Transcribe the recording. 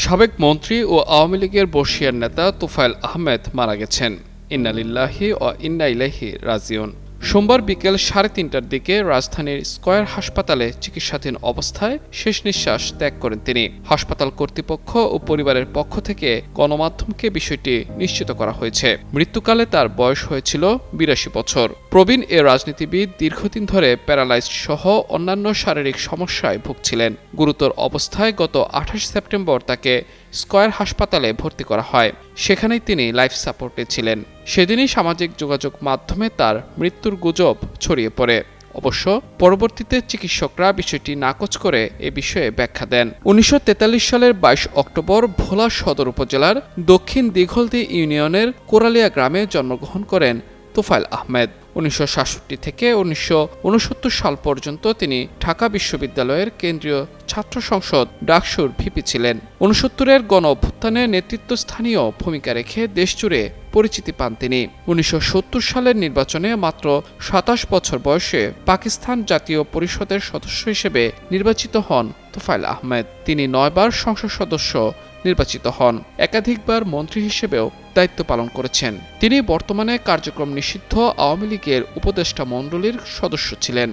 সাবেক মন্ত্রী ও আওয়ামী লীগের বর্ষিয়ার নেতা তোফায়েল আহমেদ মারা গেছেন। ইন্না লিল্লাহি ওয়া ইন্না ইলাইহি রাজিউন। সোমবার বিকেল 3:30টার দিকে রাজধানীর স্কয়ার হাসপাতালে চিকিৎসাধীন অবস্থায় শেষ নিঃশ্বাস ত্যাগ করেন তিনি। হাসপাতাল কর্তৃপক্ষ ও পরিবারের পক্ষ থেকে গণমাধ্যমকে বিষয়টি নিশ্চিত করা হয়েছে। মৃত্যুকালে তার বয়স হয়েছিল ৮২ বছর। প্রবীণ এ রাজনীতিবিদ দীর্ঘদিন ধরে প্যারালাইজড সহ অন্যান্য শারীরিক সমস্যায় ভুগছিলেন। গুরুতর অবস্থায় গত ২৮ সেপ্টেম্বর তাকে স্কয়ার হাসপাতালে ভর্তি করা হয়। সেখানেই তিনি লাইফ সাপোর্টে ছিলেন। সেদিনই সামাজিক যোগাযোগ মাধ্যমে তার মৃত্যুর গুজব ছড়িয়ে পড়ে। অবশ্য পরবর্তীতে চিকিৎসকরা বিষয়টি নাকচ করে এ বিষয়ে ব্যাখ্যা দেন। ১৯৪৩ সালের ২২ অক্টোবর ভোলা সদর উপজেলার দক্ষিণ দিঘলদি ইউনিয়নের কোরালিয়া গ্রামে জন্মগ্রহণ করেন তোফায়েল আহমেদ। ১৯৬৭ থেকে ১৯৬৯ সাল পর্যন্ত তিনি ঢাকা বিশ্ববিদ্যালয়ের কেন্দ্রীয় ছাত্র সংসদ ডাকসুর ভিপি ছিলেন। ৬৯-এর গণ অভ্যুত্থানে নেতৃত্বস্থানীয় ভূমিকা রেখে দেশজুড়ে পরিচিতি পান তিনি। ১৯৭০ সালের নির্বাচনে মাত্র ২৭ বছর বয়সে পাকিস্তান জাতীয় পরিষদের সদস্য হিসেবে নির্বাচিত হন তোফায়েল আহমেদ। তিনি ৯ বার সংসদ সদস্য নির্বাচিত হন। একাধিকবার মন্ত্রী হিসেবেও দায়িত্ব পালন করেছেন। তিনি বর্তমানে কার্যক্রম নিষিদ্ধ আওয়ামী লীগের উপদেষ্টা মণ্ডলীর সদস্য ছিলেন।